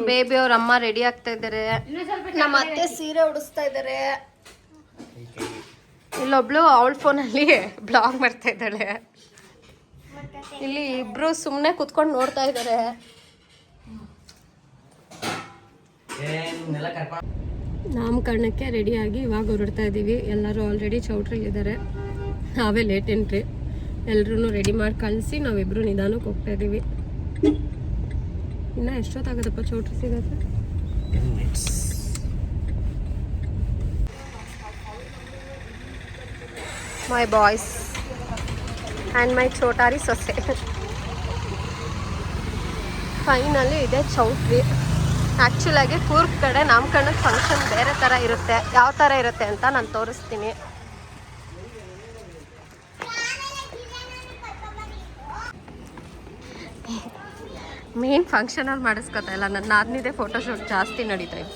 Baby ಅವ್ರ ಅಮ್ಮ ready ಆಗ್ತಾ ಇದ್ದಾರೆ. ನಮ್ಮ ಅತ್ತೆ ಸೀರೆ ಉಡಿಸ್ತಾ ಇದ್ದಾರೆ. ಇಲ್ಲೊಬ್ಳು ಅವಳ ಫೋನಲ್ಲಿ ಬ್ಲಾಗ್ ಮಾಡ್ತಾ ಇದ್ದಾಳೆ. ಇಲ್ಲಿ ಇಬ್ರು ಸುಮ್ಮನೆ ಕುತ್ಕೊಂಡು ನೋಡ್ತಾ ಇದ್ದಾರೆ. ನಾಮಕರಣಕ್ಕೆ ರೆಡಿಯಾಗಿ ಇವಾಗ ಹೊರಡ್ತಾ ಇದ್ದೀವಿ. ಎಲ್ಲರೂ ಆಲ್ರೆಡಿ ಚೌಟ್ರಿಲಿದ್ದಾರೆ. ನಾವೇ ಲೇಟ್ ಎಂಟ್ರಿ. ಎಲ್ಲರೂ ರೆಡಿ ಮಾಡಿ ಕಳಿಸಿ ನಾವಿಬ್ರು ನಿಧಾನಕ್ಕೆ ಹೋಗ್ತಾ ಇದ್ದೀವಿ. ಇನ್ನು ಎಷ್ಟೊತ್ತಾಗತ್ತಪ್ಪ ಚೌಟ್ರಿ ಸಿಗತ್ತೆ? ಮೈ ಬಾಯ್ಸ್ ಆ್ಯಂಡ್ ಮೈ ಚೋಟಾರಿ ಸೊಸೆ. ಫೈನಲಿ ಇದೆ ಚೌಟ್ರಿ. ಆ್ಯಕ್ಚುಲಾಗಿ ಕೂರ್ಗ್ ಕಡೆ ನಾಮಕರಣದ ಫಂಕ್ಷನ್ ಬೇರೆ ಥರ ಇರುತ್ತೆ. ಯಾವ ಥರ ಇರುತ್ತೆ ಅಂತ ನಾನು ತೋರಿಸ್ತೀನಿ. ಮೇನ್ ಫಂಕ್ಷನಲ್ಲಿ ಮಾಡಿಸ್ಕೊತಾ ಇಲ್ಲ. ನನ್ನ ನಾದ್ನಿದೆ ಫೋಟೋಶೂಟ್ ಜಾಸ್ತಿ ನಡೀತಾ ಇದೆ.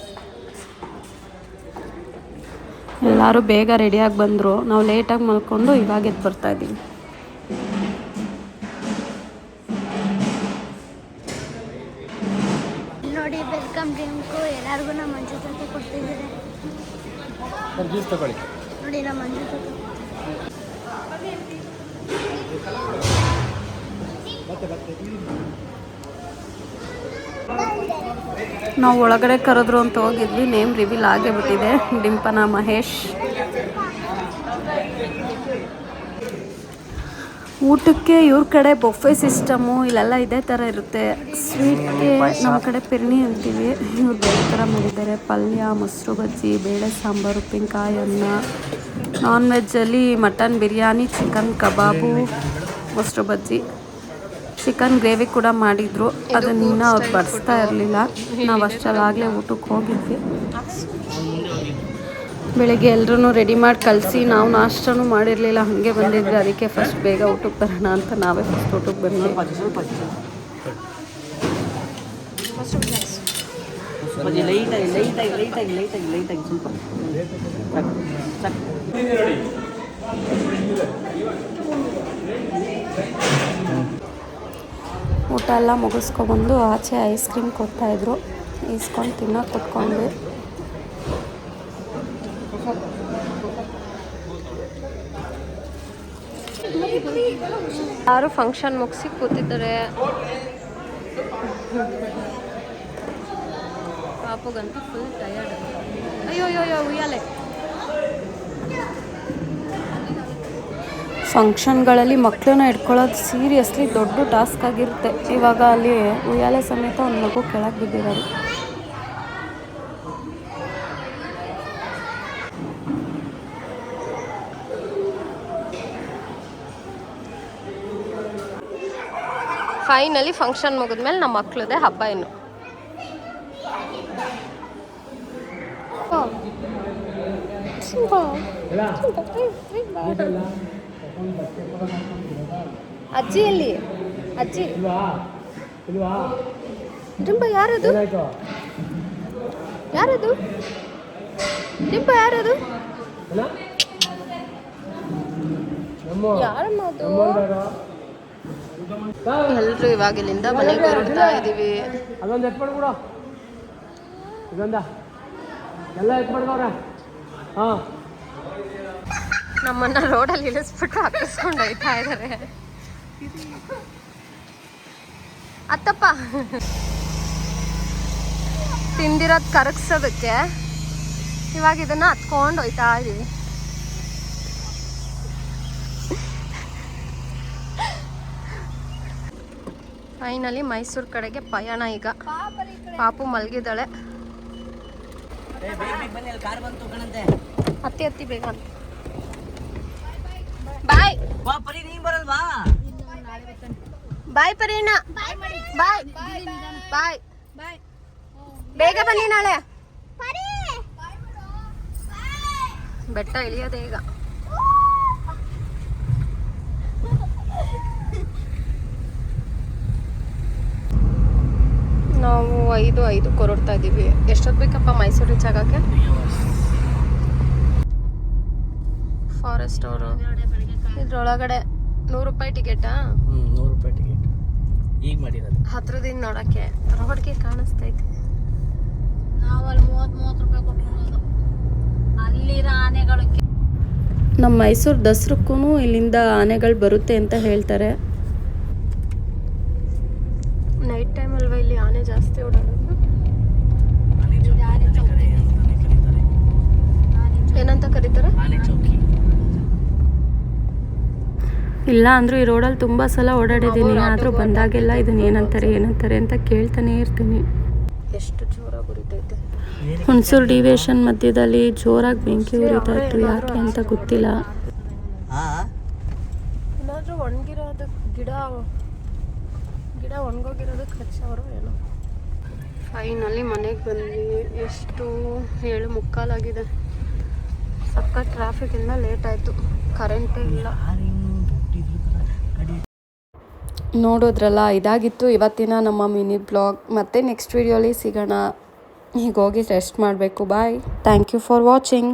ಎಲ್ಲರೂ ಬೇಗ ರೆಡಿಯಾಗಿ ಬಂದರು. ನಾವು ಲೇಟಾಗಿ ಮಲ್ಕೊಂಡು ಇವಾಗ ಎದ್ದು ಬರ್ತಾ ಇದ್ದೀವಿ. ನೋಡಿ ವೆಲ್ಕಮ್ ಡ್ರಿಂಕು ಎಲ್ಲರಿಗೂ ನಮ್ಮ ಮಂಜು ಜೊತೆ ಕೊಡ್ತಿದ್ದಾರೆ. ನೋಡಿ ನಮ್ಮ ಮಂಜು ಜೊತೆ ನಾವು ಒಳಗಡೆ ಕರೆದ್ರು ಅಂತ ಹೋಗಿದ್ವಿ. ನೇಮ್ ರಿವೀಲ್ ಆಗೇ ಬಿಟ್ಟಿದೆ. ಡಿಂಪನ ಮಹೇಶ್. ಊಟಕ್ಕೆ ಇವ್ರ ಕಡೆ ಬೊಫೆ ಸಿಸ್ಟಮು ಇಲ್ಲೆಲ್ಲ ಇದೇ ಥರ ಇರುತ್ತೆ. ಸ್ವೀಟ್ಗೆ ನಮ್ಮ ಕಡೆ ಪಿರ್ಣಿ ಅಂತೀವಿ. ಇವ್ರು ಬೇರೆ ಥರ ಮಾಡಿದ್ದಾರೆ. ಪಲ್ಯ, ಮೊಸರು ಬಜ್ಜಿ, ಬೇಳೆ ಸಾಂಬಾರು, ಉಪ್ಪಿನಕಾಯಿ, ಅನ್ನ. ನಾನ್ ವೆಜ್ಜಲ್ಲಿ ಮಟನ್ ಬಿರಿಯಾನಿ, ಚಿಕನ್ ಕಬಾಬು, ಮೊಸರು ಬಜ್ಜಿ, ಚಿಕನ್ ಗ್ರೇವಿ ಕೂಡ ಮಾಡಿದ್ರು. ಅದನ್ನ ಅವ್ರು ಬಡಿಸ್ತಾ ಇರಲಿಲ್ಲ. ನಾವು ಅಷ್ಟಲ್ಲಾಗಲೇ ಊಟಕ್ಕೆ ಹೋಗಿದ್ವಿ. ಬೆಳಗ್ಗೆ ಎಲ್ಲರೂ ರೆಡಿ ಮಾಡಿ ಕಳಿಸಿ ನಾವು ನಾಷ್ಟನೂ ಮಾಡಿರಲಿಲ್ಲ, ಹಾಗೆ ಬಂದಿದ್ವಿ. ಅದಕ್ಕೆ ಫಸ್ಟ್ ಬೇಗ ಊಟಕ್ಕೆ ಬರೋಣ ಅಂತ ನಾವೇ ಫಸ್ಟ್ ಊಟಕ್ಕೆ ಬಂದ್ವಿ. ಊಟ ಎಲ್ಲ ಮುಗಿಸ್ಕೊಬಂದು ಆಚೆ ಐಸ್ ಕ್ರೀಮ್ ಕೊಡ್ತಾಯಿದ್ರು. ಈಸ್ಕೊಂಡು ತಿನ್ನೋಕೆ ಕೊಟ್ಕೊಂಡ್ವಿ. ಯಾರು ಫಂಕ್ಷನ್ ಮುಗಿಸಿ ಕೂತಿದ್ದಾರೆ. ಪಾಪುಗಂತೂ ಫುಲ್ ಟಯರ್ಡ್. ಅಯ್ಯೋ ಉಯ್ಯಾಲೆ. ಫಂಕ್ಷನ್ಗಳಲ್ಲಿ ಮಕ್ಕಳನ್ನ ಇಟ್ಕೊಳ್ಳೋದು ಸೀರಿಯಸ್ಲಿ ದೊಡ್ಡ ಟಾಸ್ಕ್ ಆಗಿರುತ್ತೆ. ಇವಾಗ ಅಲ್ಲಿ ಉಯ್ಯಾಲೆ ಸಮೇತ ಒಂದು ಮಗು ಕೆಳಗೆ ಬಿದ್ದಿರೋದು. ಫೈನಲಿ ಫಂಕ್ಷನ್ ಮುಗಿದ್ಮೇಲೆ ನಮ್ಮ ಮಕ್ಕಳದೇ ಹಬ್ಬ. ಇನ್ನು ಅಜ್ಜಿ ಎಲ್ಲಿ? ಅಜ್ಜಿ ಡಿಂಪ ಯಾರದು? ಯಾರದು ಡಿಂಪ? ಯಾರದು? ಯಾರಮ್ಮ ಅದು? ಎಲ್ಲರೂ ಇವಾಗ ಇಲ್ಲಿಂದ ಮನೆಗೆ ಹೊರಡ್ತಾ ಇದ್ದೀವಿ. ನಮ್ಮನ್ನ ರೋಡಲ್ಲಿ ಇಳಿಸ್ಬಿಟ್ಟು ಹಾಕಿಸ್ಕೊಂಡು ಹೋಯ್ತಾ ಇದ್ದಾರೆ. ಅತ್ತಪ್ಪ ತಿಂದಿರೋದು ಕರಗಿಸೋದಕ್ಕೆ ಇವಾಗ ಇದನ್ನ ಹತ್ಕೊಂಡು ಹೋಯ್ತಾ ಇದೀವಿ. ಫೈನಲಿ ಮೈಸೂರು ಕಡೆಗೆ ಪಯಣ. ಈಗ ಪಾಪು ಮಲಗಿದ್ದಾಳೆ. ಹತ್ತಿ ಬೇಗ ಅಂತ. ಬಾಯ್ ಬಾಯ್ ಪರೀನಾ. ಬಾಯ್ ಬಾಯ್ ಬೇಗ ಬನ್ನಿ ನಾಳೆ. ಬೆಟ್ಟ ಇಳಿಯೋದೇ ಈಗ. ನಾವು 5 ಹೊರಡ್ತಾ ಇದ್ದೀವಿ. ಎಷ್ಟೊತ್ತು ಬೇಕಪ್ಪ ಮೈಸೂರು ರೀಚ್ ಆಗೋಕ್ಕೆ? ಫಾರೆಸ್ಟ್ ಅವರು ಇದ್ರೊಳಗಡೆ 100 ರೂಪಾಯಿ ಟಿಕೆಟಾ? 100 ರೂಪಾಯಿ ಟಿಕೆಟ್ ಈಗ ಮಾಡಿರೋದು. ಹತ್ರದಿಂದ ನೋಡಕ್ಕೆ ರೋಡ್ಗೆ ಕಾಣಿಸ್ತೈತೆ. ನಾವಲ್ಲಿ 30 ರೂಪಾಯಿ ಕೊಟ್ಟಿರೋದು ಅಲ್ಲಿರೋ ಆನೆಗಳಿಗೆ. ನಮ್ಮ ಮೈಸೂರು ದಸರಕ್ಕೂ ಇಲ್ಲಿಂದ ಆನೆಗಳು ಬರುತ್ತೆ ಅಂತ ಹೇಳ್ತಾರೆ. ನೈಟ್ ಟೈಮ್ ಅಲ್ವಾ ಇಲ್ಲಿ ಆನೆ ಜಾಸ್ತಿ ಓಡಾಡೋದು. ಏನಂತ ಕರೀತಾರೆ? ಇಲ್ಲ ಅಂದರೂ ಈ ರೋಡಲ್ಲಿ ತುಂಬ ಸಲ ಓಡಾಡಿದ್ದೀನಿ. ಆದರೂ ಬಂದಾಗೆಲ್ಲ ಇದನ್ನ ಏನಂತಾರೆ ಅಂತ ಕೇಳ್ತಾನೆ ಇರ್ತೀನಿ. ಎಷ್ಟು ಜೋರಾಗಿ ಉರಿತೈತೆ. ಹುಣಸೂರು ಡಿವಿಯೇಷನ್ ಮಧ್ಯದಲ್ಲಿ ಜೋರಾಗಿ ಬೆಂಕಿ ಉರಿತಾ ಇತ್ತು. ಯಾಕೆ ಅಂತ ಗೊತ್ತಿಲ್ಲ. ಏನಾದರೂ ಒಣಗಿರೋದು ಗಿಡ ಒಣಗೋಗಿರೋದಕ್ಕೆ ಹಚ್ಚವರು ಏನೋ. ಫೈನಲ್ಲಿ ಮನೆಗೆ ಬಂದ್ವಿ. ಎಷ್ಟು 7:45 ಆಗಿದೆ. ಸಖತ್ ಟ್ರಾಫಿಕಿಂದ ಲೇಟ್ ಆಯಿತು. ಕರೆಂಟೇ ಇಲ್ಲ. ನೋಡೋದ್ರಲ್ಲ, ಇದಾಗಿತ್ತು ಇವತ್ತಿನ ನಮ್ಮ ಮಿನಿ ಬ್ಲಾಗ್. ಮತ್ತೆ ನೆಕ್ಸ್ಟ್ ವಿಡಿಯೋಲಿ ಸಿಗೋಣ. ಈಗ ಹೋಗಿ ರೆಸ್ಟ್ ಮಾಡಬೇಕು. Bye. Thank you for watching.